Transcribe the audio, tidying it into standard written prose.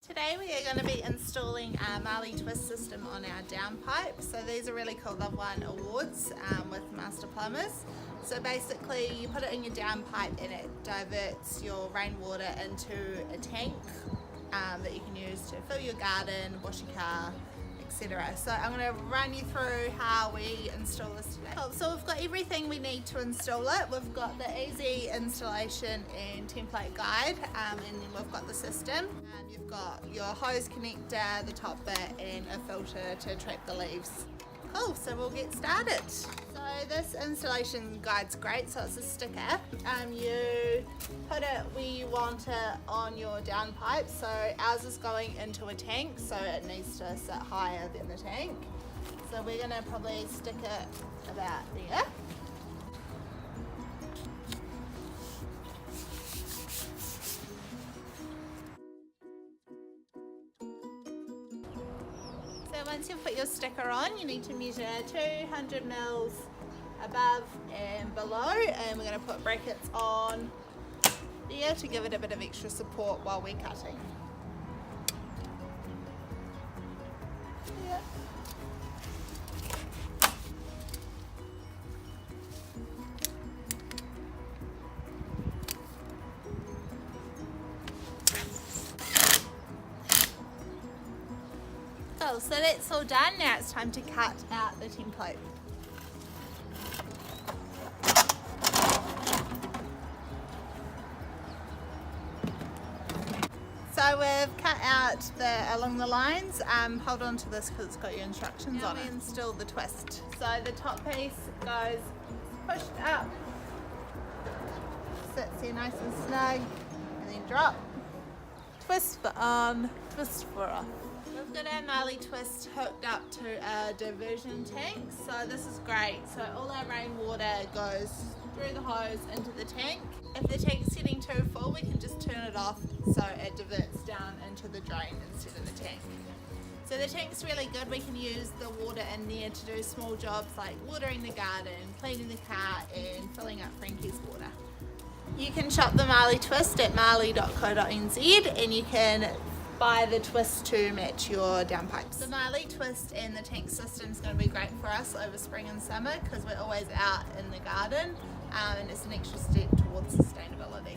Today we are going to be installing our Marley Twist system on our downpipe. So these are really cool. They've won awards with master plumbers. So basically you put it in your downpipe and it diverts your rainwater into a tank that you can use to fill your garden, wash your car, etc. So I'm going to run you through how we install this today. So we've got everything we need to install it. We've got the easy installation and template guide, and then we've got the system. You've got your hose connector, the top bit, and a filter to trap the leaves. Cool, so we'll get started. So this installation guide's great. So it's a sticker. You put it where you want it on your downpipe. So ours is going into a tank, so it needs to sit higher than the tank. So we're gonna probably stick it about there. So once you've put your sticker on, you need to measure 200 mils above and below, and we're going to put brackets on there to give it a bit of extra support while we're cutting. Yeah. Cool, so that's all done. Now it's time to cut out the template. So we've cut out along the lines. Hold on to this because it's got your instructions on it. Now we install the twist. So the top piece goes pushed up, sits here nice and snug, and then drop. Twist for on, twist for off. We've got our Marley Twist hooked up to a diversion tank, so this is great. So all our rainwater goes through the hose into the tank. If the tank's getting too full, we can just turn it off so it diverts down into the drain instead of the tank. So the tank's really good. We can use the water in there to do small jobs like watering the garden, cleaning the car, and filling up Frankie's water. You can shop the Marley Twist at marley.co.nz, and you can buy the twist to match your downpipes. The Marley Twist and the tank system is going to be great for us over spring and summer because we're always out in the garden, and it's an extra step towards sustainability.